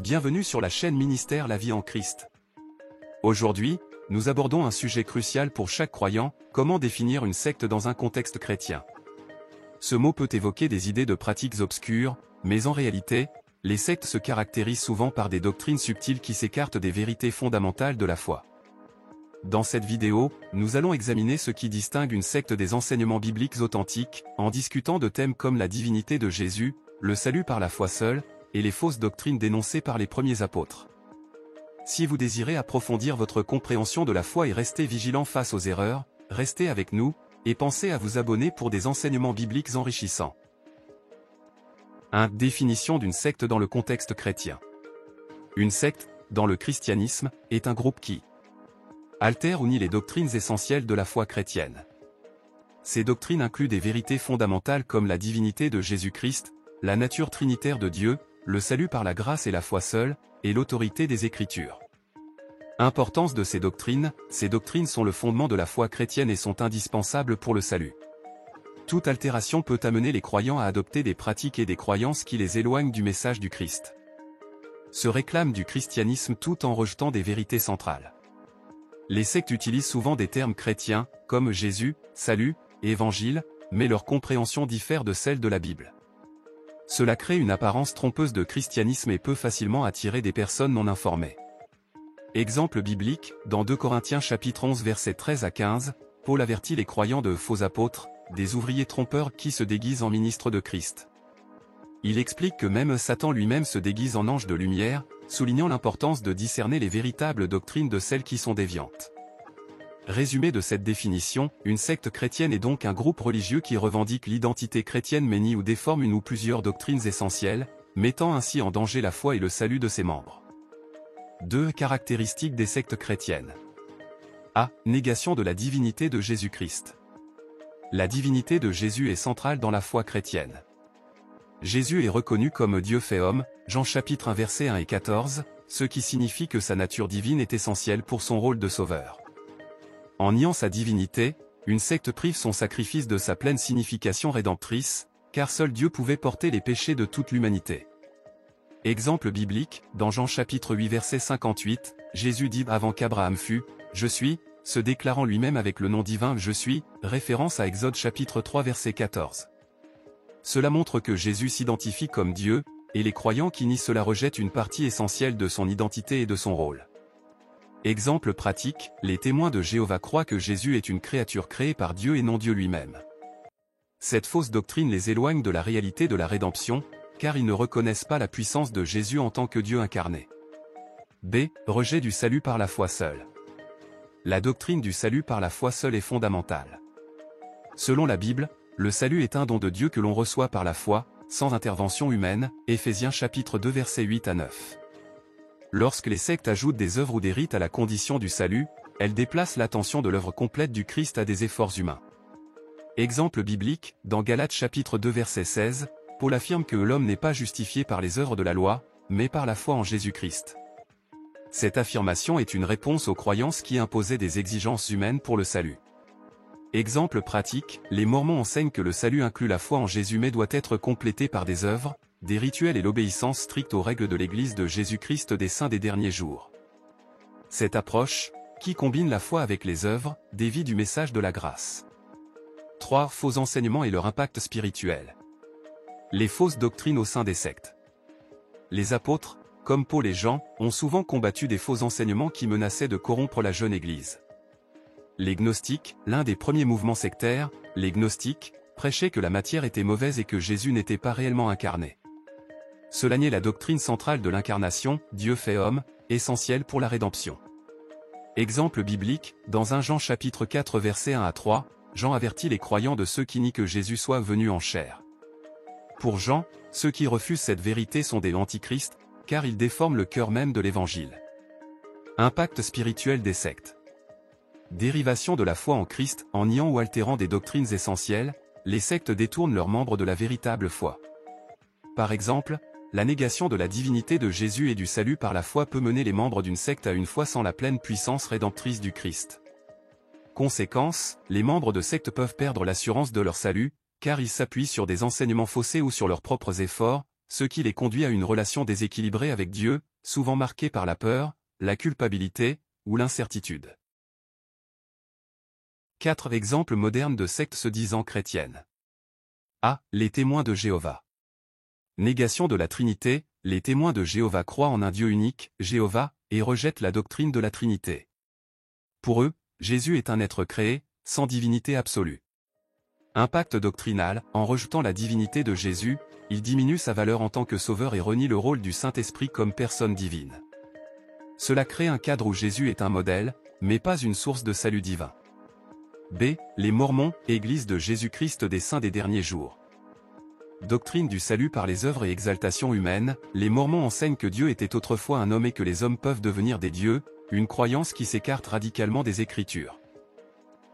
Bienvenue sur la chaîne Ministère La Vie en Christ. Aujourd'hui, nous abordons un sujet crucial pour chaque croyant, comment définir une secte dans un contexte chrétien. Ce mot peut évoquer des idées de pratiques obscures, mais en réalité, les sectes se caractérisent souvent par des doctrines subtiles qui s'écartent des vérités fondamentales de la foi. Dans cette vidéo, nous allons examiner ce qui distingue une secte des enseignements bibliques authentiques, en discutant de thèmes comme la divinité de Jésus, le salut par la foi seule, et les fausses doctrines dénoncées par les premiers apôtres. Si vous désirez approfondir votre compréhension de la foi et rester vigilant face aux erreurs, restez avec nous, et pensez à vous abonner pour des enseignements bibliques enrichissants. 1. Définition d'une secte dans le contexte chrétien. Une secte, dans le christianisme, est un groupe qui altère ou nie les doctrines essentielles de la foi chrétienne. Ces doctrines incluent des vérités fondamentales comme la divinité de Jésus-Christ, la nature trinitaire de Dieu, le salut par la grâce et la foi seule, et l'autorité des Écritures. Importance de ces doctrines sont le fondement de la foi chrétienne et sont indispensables pour le salut. Toute altération peut amener les croyants à adopter des pratiques et des croyances qui les éloignent du message du Christ. Se réclament du christianisme tout en rejetant des vérités centrales. Les sectes utilisent souvent des termes chrétiens, comme Jésus, salut, et évangile, mais leur compréhension diffère de celle de la Bible. Cela crée une apparence trompeuse de christianisme et peut facilement attirer des personnes non informées. Exemple biblique, dans 2 Corinthiens chapitre 11 versets 13 à 15, Paul avertit les croyants de faux apôtres, des ouvriers trompeurs qui se déguisent en ministres de Christ. Il explique que même Satan lui-même se déguise en ange de lumière, soulignant l'importance de discerner les véritables doctrines de celles qui sont déviantes. Résumé de cette définition, une secte chrétienne est donc un groupe religieux qui revendique l'identité chrétienne mais nie ou déforme une ou plusieurs doctrines essentielles, mettant ainsi en danger la foi et le salut de ses membres. 2. Caractéristiques des sectes chrétiennes. A. Négation de la divinité de Jésus-Christ. La divinité de Jésus est centrale dans la foi chrétienne. Jésus est reconnu comme Dieu fait homme, Jean chapitre 1 versets 1 et 14, ce qui signifie que sa nature divine est essentielle pour son rôle de sauveur. En niant sa divinité, une secte prive son sacrifice de sa pleine signification rédemptrice, car seul Dieu pouvait porter les péchés de toute l'humanité. Exemple biblique, dans Jean chapitre 8 verset 58, Jésus dit avant qu'Abraham fût, « Je suis », se déclarant lui-même avec le nom divin « Je suis », référence à Exode chapitre 3 verset 14. Cela montre que Jésus s'identifie comme Dieu, et les croyants qui nient cela rejettent une partie essentielle de son identité et de son rôle. Exemple pratique, les témoins de Jéhovah croient que Jésus est une créature créée par Dieu et non Dieu lui-même. Cette fausse doctrine les éloigne de la réalité de la rédemption, car ils ne reconnaissent pas la puissance de Jésus en tant que Dieu incarné. B. Rejet du salut par la foi seule. La doctrine du salut par la foi seule est fondamentale. Selon la Bible, le salut est un don de Dieu que l'on reçoit par la foi, sans intervention humaine, Éphésiens chapitre 2 versets 8 à 9. Lorsque les sectes ajoutent des œuvres ou des rites à la condition du salut, elles déplacent l'attention de l'œuvre complète du Christ à des efforts humains. Exemple biblique, dans Galates chapitre 2 verset 16, Paul affirme que l'homme n'est pas justifié par les œuvres de la loi, mais par la foi en Jésus-Christ. Cette affirmation est une réponse aux croyances qui imposaient des exigences humaines pour le salut. Exemple pratique, les Mormons enseignent que le salut inclut la foi en Jésus mais doit être complété par des œuvres, des rituels et l'obéissance stricte aux règles de l'Église de Jésus-Christ des saints des derniers jours. Cette approche, qui combine la foi avec les œuvres, dévie du message de la grâce. 3. Faux enseignements et leur impact spirituel. Les fausses doctrines au sein des sectes. Les apôtres, comme Paul et Jean, ont souvent combattu des faux enseignements qui menaçaient de corrompre la jeune Église. Les gnostiques, l'un des premiers mouvements sectaires, les gnostiques, prêchaient que la matière était mauvaise et que Jésus n'était pas réellement incarné. Cela niait la doctrine centrale de l'incarnation, Dieu fait homme, essentielle pour la rédemption. Exemple biblique, dans 1 Jean chapitre 4 versets 1 à 3, Jean avertit les croyants de ceux qui nient que Jésus soit venu en chair. Pour Jean, ceux qui refusent cette vérité sont des antichrists, car ils déforment le cœur même de l'Évangile. Impact spirituel des sectes. Dérivation de la foi en Christ, en niant ou altérant des doctrines essentielles, les sectes détournent leurs membres de la véritable foi. Par exemple, la négation de la divinité de Jésus et du salut par la foi peut mener les membres d'une secte à une foi sans la pleine puissance rédemptrice du Christ. Conséquence, les membres de sectes peuvent perdre l'assurance de leur salut, car ils s'appuient sur des enseignements faussés ou sur leurs propres efforts, ce qui les conduit à une relation déséquilibrée avec Dieu, souvent marqués par la peur, la culpabilité ou l'incertitude. 4 exemples modernes de sectes se disant chrétiennes. A. Les témoins de Jéhovah. Négation de la Trinité, les témoins de Jéhovah croient en un Dieu unique, Jéhovah, et rejettent la doctrine de la Trinité. Pour eux, Jésus est un être créé, sans divinité absolue. Impact doctrinal, en rejetant la divinité de Jésus, il diminue sa valeur en tant que sauveur et renie le rôle du Saint-Esprit comme personne divine. Cela crée un cadre où Jésus est un modèle, mais pas une source de salut divin. B. Les Mormons, Église de Jésus-Christ des Saints des derniers jours. Doctrine du salut par les œuvres et exaltation humaine, les Mormons enseignent que Dieu était autrefois un homme et que les hommes peuvent devenir des dieux, une croyance qui s'écarte radicalement des Écritures.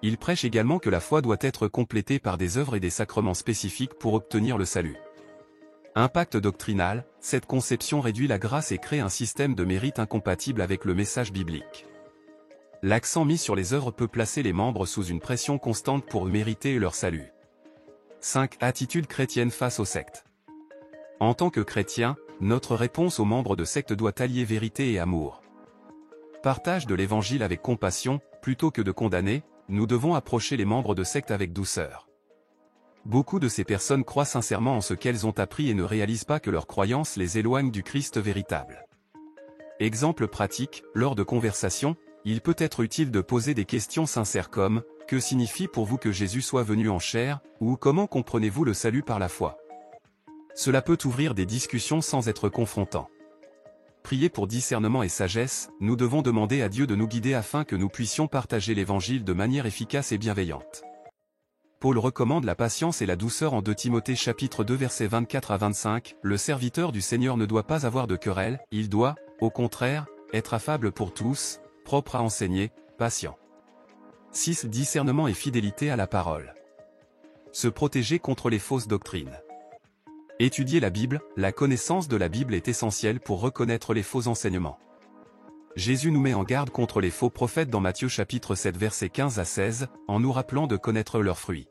Ils prêchent également que la foi doit être complétée par des œuvres et des sacrements spécifiques pour obtenir le salut. Impact doctrinal, cette conception réduit la grâce et crée un système de mérite incompatible avec le message biblique. L'accent mis sur les œuvres peut placer les membres sous une pression constante pour mériter leur salut. 5. Attitude chrétienne face aux sectes. En tant que chrétien, notre réponse aux membres de sectes doit allier vérité et amour. Partage de l'évangile avec compassion, plutôt que de condamner, nous devons approcher les membres de sectes avec douceur. Beaucoup de ces personnes croient sincèrement en ce qu'elles ont appris et ne réalisent pas que leur croyance les éloigne du Christ véritable. Exemple pratique, lors de conversations, il peut être utile de poser des questions sincères comme « Que signifie pour vous que Jésus soit venu en chair ?» ou « Comment comprenez-vous le salut par la foi ?» Cela peut ouvrir des discussions sans être confrontant. Prier pour discernement et sagesse, nous devons demander à Dieu de nous guider afin que nous puissions partager l'Évangile de manière efficace et bienveillante. Paul recommande la patience et la douceur en 2 Timothée chapitre 2 versets 24 à 25, le serviteur du Seigneur ne doit pas avoir de querelle, il doit, au contraire, être affable pour tous, propre à enseigner, patient. 6. Discernement et fidélité à la parole. Se protéger contre les fausses doctrines. Étudier la Bible, la connaissance de la Bible est essentielle pour reconnaître les faux enseignements. Jésus nous met en garde contre les faux prophètes dans Matthieu chapitre 7 versets 15 à 16, en nous rappelant de connaître leurs fruits.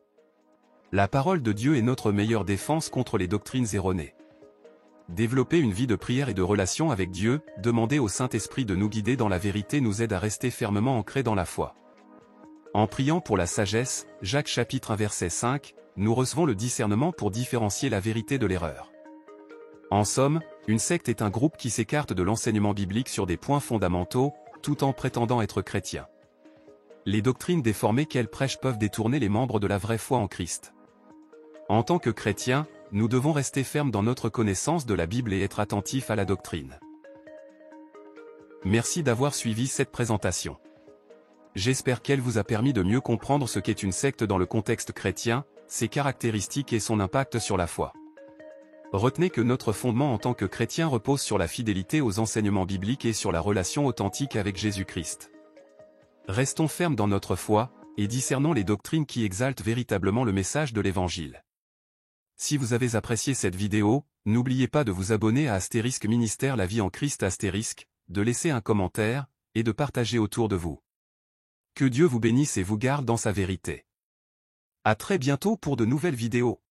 La parole de Dieu est notre meilleure défense contre les doctrines erronées. Développer une vie de prière et de relation avec Dieu, demander au Saint-Esprit de nous guider dans la vérité nous aide à rester fermement ancrés dans la foi. En priant pour la sagesse, Jacques chapitre 1 verset 5, nous recevons le discernement pour différencier la vérité de l'erreur. En somme, une secte est un groupe qui s'écarte de l'enseignement biblique sur des points fondamentaux, tout en prétendant être chrétien. Les doctrines déformées qu'elles prêchent peuvent détourner les membres de la vraie foi en Christ. En tant que chrétiens, nous devons rester fermes dans notre connaissance de la Bible et être attentifs à la doctrine. Merci d'avoir suivi cette présentation. J'espère qu'elle vous a permis de mieux comprendre ce qu'est une secte dans le contexte chrétien, ses caractéristiques et son impact sur la foi. Retenez que notre fondement en tant que chrétien repose sur la fidélité aux enseignements bibliques et sur la relation authentique avec Jésus-Christ. Restons fermes dans notre foi, et discernons les doctrines qui exaltent véritablement le message de l'Évangile. Si vous avez apprécié cette vidéo, n'oubliez pas de vous abonner à * Ministère La Vie en Christ *, de laisser un commentaire, et de partager autour de vous. Que Dieu vous bénisse et vous garde dans sa vérité. À très bientôt pour de nouvelles vidéos.